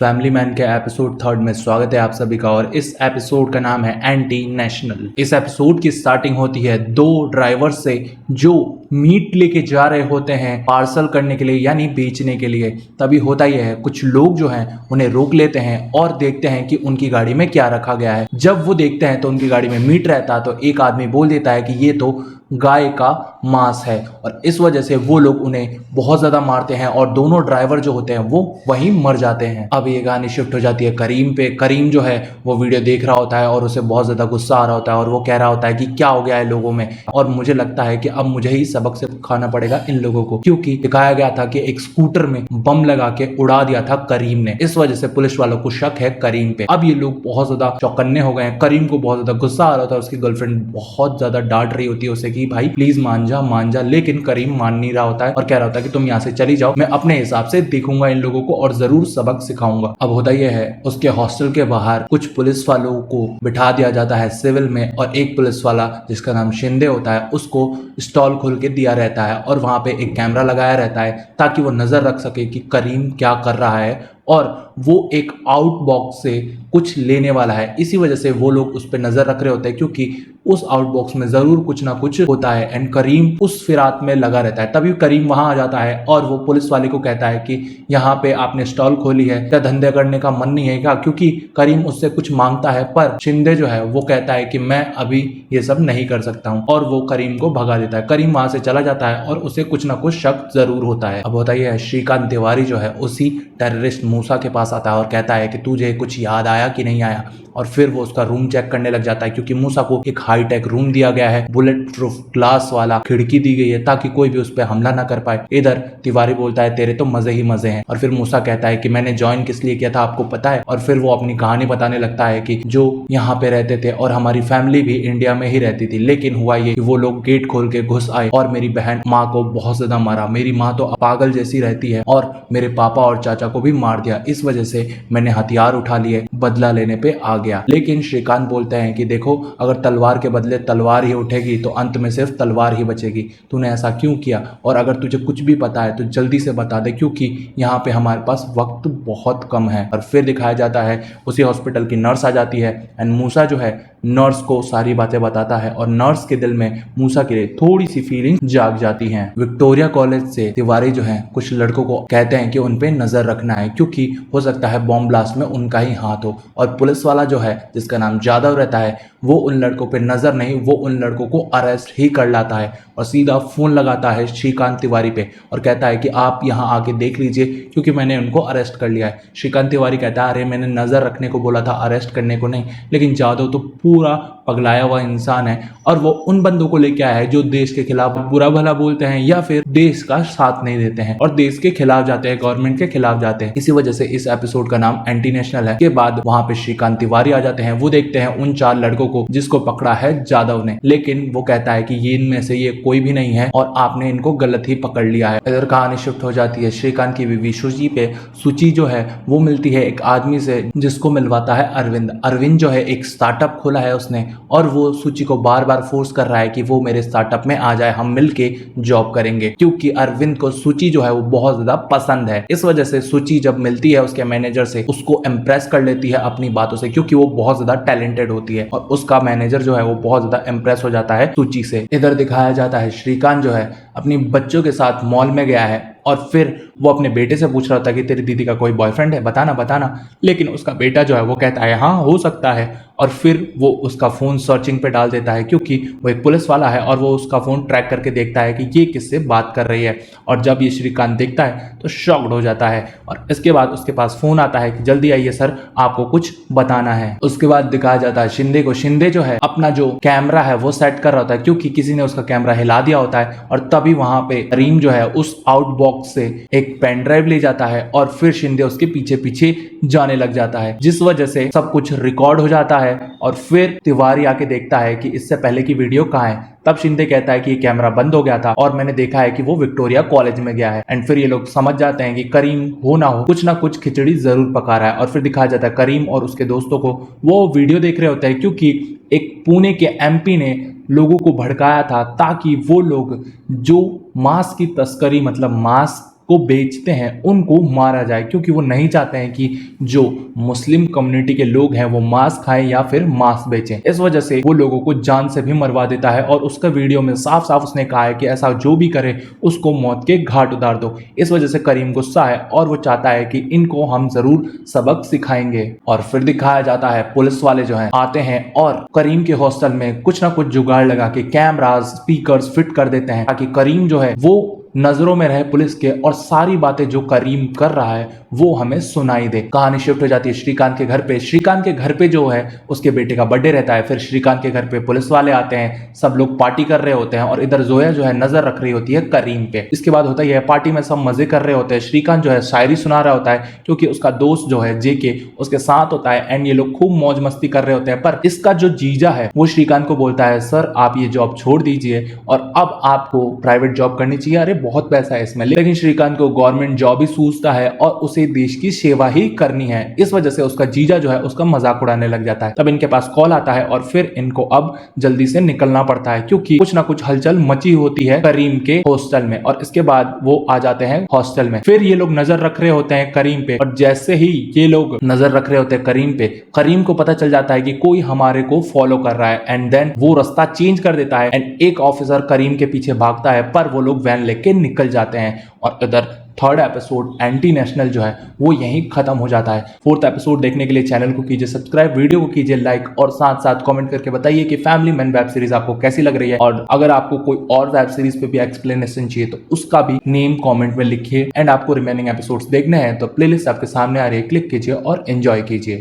Family man के episode 3 में स्वागत है आप सभी का। और इस एपिसोड का नाम है एंटी नेशनल। इस एपिसोड की स्टार्टिंग होती है दो ड्राइवर से जो मीट लेके जा रहे होते हैं पार्सल करने के लिए यानी बेचने के लिए। तभी होता यह है कुछ लोग जो हैं उन्हें रोक लेते हैं और देखते हैं कि उनकी गाड़ी में क्या रखा गया है। जब वो देखते हैं तो उनकी गाड़ी में मीट रहता है तो एक आदमी बोल देता है कि ये तो गाय का मांस है और इस वजह से वो लोग उन्हें बहुत ज़्यादा मारते हैं और दोनों ड्राइवर जो होते हैं वो वहीं मर जाते हैं। अब ये कहानी शिफ्ट हो जाती है करीम पे। करीम जो है वो वीडियो देख रहा होता है और उसे बहुत ज़्यादा गुस्सा आ रहा होता है और वो कह रहा होता है कि क्या हो गया है लोगों में, और मुझे लगता है कि अब मुझे ही सबक से खाना पड़ेगा इन लोगों को, क्योंकि दिखाया गया था कि एक स्कूटर में बम लगा के उड़ा दिया था करीम ने। इस वजह से पुलिस वालों को शक है करीम पे। अब ये लोग बहुत ज्यादा चौकन्ने हो गए हैं। करीम को बहुत ज्यादा गुस्सा आ रहा था, उसकी गर्लफ्रेंड बहुत ज्यादा डांट रही होती है उसे कि भाई प्लीज मान जा, लेकिन करीम मान नहीं रहा होता है और कह रहा होता है कि तुम यहाँ से चली जाओ, मैं अपने हिसाब से देखूंगा इन लोगों को और जरूर सबक सिखाऊंगा। अब होता यह है उसके हॉस्टल के बाहर कुछ पुलिस वालों को बिठा दिया जाता है सिविल में, और एक पुलिस वाला जिसका नाम शिंदे होता है उसको स्टॉल खोल के दिया रहता है और वहां पे एक कैमरा लगाया रहता है ताकि वो नजर रख सके कि करीम क्या कर रहा है और वो एक आउटबॉक्स से कुछ लेने वाला है। इसी वजह से वो लोग उस पर नजर रख रहे होते हैं क्योंकि उस आउटबॉक्स में जरूर कुछ ना कुछ होता है एंड करीम उस फिराक में लगा रहता है। तभी करीम वहां आ जाता है और वो पुलिस वाले को कहता है कि यहाँ पे आपने स्टॉल खोली है, क्या धंधे करने का मन नहीं है क्या? क्योंकि करीम उससे कुछ मांगता है पर शिंदे जो है वो कहता है कि मैं अभी ये सब नहीं कर सकता हूँ और वो करीम को भगा देता है। करीम वहां से चला जाता है और उसे कुछ ना कुछ शक जरूर होता है। अब होता यह है श्रीकांत तिवारी जो है उसी टेररिस्ट मूसा के पास आता है और कहता है कि तुझे कुछ याद आया कि नहीं आया, और फिर वो उसका रूम चेक करने लग जाता है क्योंकि मूसा को एक हाईटेक रूम दिया गया है, बुलेट प्रूफ ग्लास वाला खिड़की दी गई है ताकि कोई भी उस पर हमला ना कर पाए। इधर तिवारी बोलता है तेरे तो मजे ही मजे हैं, और फिर मूसा कहता है कि मैंने ज्वाइन किस लिए किया था आपको पता है, और फिर वो अपनी कहानी बताने लगता है कि जो यहाँ पे रहते थे और हमारी फैमिली भी इंडिया में ही रहती थी, लेकिन हुआ ये कि वो लोग गेट खोल के घुस आए और मेरी बहन माँ को बहुत ज्यादा मारा, मेरी माँ तो पागल जैसी रहती है और मेरे पापा और चाचा को भी मार दिया। इस वजह से मैंने हथियार उठा लिए, बदला लेने पे आ गया। लेकिन श्रीकांत बोलते हैं कि देखो अगर तलवार के बदले तलवार ही उठेगी तो अंत में सिर्फ तलवार ही बचेगी, तूने ऐसा क्यों किया? और अगर तुझे कुछ भी पता है तो जल्दी से बता दे क्योंकि यहाँ पे हमारे पास वक्त बहुत कम है। और फिर दिखाया जाता है उसी हॉस्पिटल की नर्स आ जाती है एंड मूसा जो है नर्स को सारी बातें बताता है और नर्स के दिल में मूसा के लिए थोड़ी सी फीलिंग जाग जाती है। विक्टोरिया कॉलेज से तिवारी जो है कुछ लड़कों को कहते हैं कि उन पे नजर रखना है क्योंकि हो सकता है बॉम्ब ब्लास्ट में उनका ही हाथ हो, और पुलिस वाला जो है जिसका नाम जादव रहता है वो उन लड़कों पे नजर नहीं, वो उन लड़कों को अरेस्ट ही कर लाता है और सीधा फोन लगाता है श्रीकांत तिवारी पे और कहता है कि आप यहाँ आके देख लीजिए क्योंकि मैंने उनको अरेस्ट कर लिया है। श्रीकांत तिवारी कहता है अरे मैंने नजर रखने को बोला था, अरेस्ट करने को नहीं। लेकिन जादव तो पूरा पगलाया हुआ इंसान है और वो उन बंदों को लेके आया है जो देश के खिलाफ बुरा भला बोलते हैं या फिर देश का साथ नहीं देते हैं और देश के खिलाफ जाते हैं, गवर्नमेंट के खिलाफ जाते हैं। इसी वजह से इस एपिसोड का नाम एंटी नेशनल है। के बाद वहां पे श्रीकांत तिवारी आ जाते हैं, वो देखते हैं उन 4 लड़कों को जिसको पकड़ा है जादव ने, लेकिन वो कहता है कि ये इनमें से ये कोई भी नहीं है और आपने इनको गलत ही पकड़ लिया है। इधर कहानी शिफ्ट हो जाती है श्रीकांत की बीवी सुची पे। सुची जो है वो मिलती है एक आदमी से जिसको मिलवाता है अरविंद। अरविंद जो है एक स्टार्टअप खोला है उसने और वो सुची को बार बार फोर्स कर रहा है कि वो मेरे स्टार्टअप में आ जाए, हम मिलके जॉब करेंगे, क्योंकि अरविंद को सुची जो है वो बहुत ज्यादा पसंद है। इस वजह से सुची जब मिलती है उसके मैनेजर से उसको इम्प्रेस कर लेती है अपनी बातों से क्योंकि वो बहुत ज्यादा टैलेंटेड होती है और उसका मैनेजर जो है वो बहुत ज्यादा इम्प्रेस हो जाता है सुची से। इधर दिखाया जाता है श्रीकांत जो है अपनी बच्चों के साथ मॉल में गया है और फिर वो अपने बेटे से पूछ रहा था कि तेरी दीदी का कोई बॉयफ्रेंड है, बताना बताना। लेकिन उसका बेटा जो है वो कहता है हाँ हो सकता है, और फिर वो उसका फोन सर्चिंग पे डाल देता है क्योंकि वो एक पुलिस वाला है और वो उसका फोन ट्रैक करके देखता है कि ये किससे बात कर रही है। और जब ये श्रीकांत देखता है तो शॉक्ड हो जाता है और इसके बाद उसके पास फोन आता है कि जल्दी आइए सर, आपको कुछ बताना है। उसके बाद दिखाया जाता है शिंदे को। शिंदे जो है अपना जो कैमरा है वो सेट कर रहा होता है क्योंकि किसी ने उसका कैमरा हिला दिया होता है, और तभी वहां पे करीम जो है उस आउटबॉक्स से एक पेन ड्राइव ले जाता है और फिर शिंदे उसके पीछे पीछे जाने लग जाता है, जिस वजह से सब कुछ रिकॉर्ड हो जाता है। और फिर तिवारी आके देखता है कि इससे पहले की वीडियो कहाँ है। तब शिंदे कहता है कि ये कैमरा बंद हो गया था और मैंने देखा है कि वो विक्टोरिया कॉलेज में गया है। एंड फिर ये लोग समझ जाते हैं कि करीम हो ना कुछ खिचड़ी जरूर पका रहा है। और फिर दिखाया जाता है करीम और उसके दोस्तों को वो वीडियो देख रहे होते हैं क्योंकि एक पुणे के एमपी ने लोगों को भड़काया था ताकि वो लोग जो मांस की तस्करी मतलब मांस को बेचते हैं उनको मारा जाए, क्योंकि वो नहीं चाहते हैं कि जो मुस्लिम कम्युनिटी के लोग हैं वो मांस खाएं या फिर मांस बेचें। इस वजह से वो लोगों को जान से भी मरवा देता है और उसका वीडियो में साफ साफ उसने कहा है कि ऐसा जो भी करे उसको मौत के घाट उतार दो। इस वजह से करीम गुस्सा है और वो चाहता है कि इनको हम जरूर सबक सिखाएंगे। और फिर दिखाया जाता है पुलिस वाले जो हैं आते हैं और करीम के हॉस्टल में कुछ ना कुछ जुगाड़ लगा के कैमरास स्पीकर्स फिट कर देते हैं ताकि करीम जो है वो नजरों में रहे पुलिस के और सारी बातें जो करीम कर रहा है वो हमें सुनाई दे। कहानी शिफ्ट हो जाती है श्रीकांत के घर पे। श्रीकांत के घर पे जो है उसके बेटे का बर्थडे रहता है। फिर श्रीकांत के घर पे पुलिस वाले आते हैं, सब लोग पार्टी कर रहे होते हैं और इधर जोया जो है नजर रख रही होती है करीम पे। इसके बाद होता है पार्टी में सब मजे कर रहे होते हैं। श्रीकांत जो है शायरी सुना रहा होता है क्योंकि उसका दोस्त जो है जेके उसके साथ होता है एंड ये लोग खूब मौज मस्ती कर रहे होते हैं। पर इसका जो जीजा है वो श्रीकांत को बोलता है सर आप ये जॉब छोड़ दीजिए और अब आपको प्राइवेट जॉब करनी चाहिए, अरे बहुत पैसा है इसमें। लेकिन श्रीकांत को गवर्नमेंट जॉब ही सूझता है और उसे देश की सेवा ही करनी है। इस वजह से उसका जीजा जो है उसका मजाक उड़ाने लग जाता है। तब इनके पास कॉल आता है और फिर इनको अब जल्दी से निकलना पड़ता है क्योंकि कुछ ना कुछ हलचल मची होती है करीम के हॉस्टल में। और इसके बाद वो आ जाते हैं हॉस्टल में। फिर ये लोग नजर रख रहे होते हैं करीम पे और जैसे ही ये लोग नजर रख रहे होते हैं करीम पे, करीम को पता चल जाता है कि कोई हमारे को फॉलो कर रहा है एंड देन वो रास्ता चेंज कर देता है एंड एक ऑफिसर करीम के पीछे भागता है पर वो लोग वैन लेके निकल जाते हैं। और इधर थर्ड एपिसोड एंटी नेशनल जो है वो यहीं खत्म हो जाता है। फोर्थ एपिसोड देखने के लिए चैनल को कीजिए सब्सक्राइब, वीडियो को कीजिए लाइक और साथ साथ कमेंट करके बताइए कि फैमिली मैन वेब सीरीज आपको कैसी लग रही है। और अगर आपको कोई और वेब सीरीज पे भी एक्सप्लेनेशन चाहिए तो उसका भी नेम कमेंट में लिखिए। एंड आपको रिमेनिंग एपिसोड्स देखने हैं तो प्लेलिस्ट आपके सामने आ रही है, क्लिक कीजिए और एंजॉय कीजिए।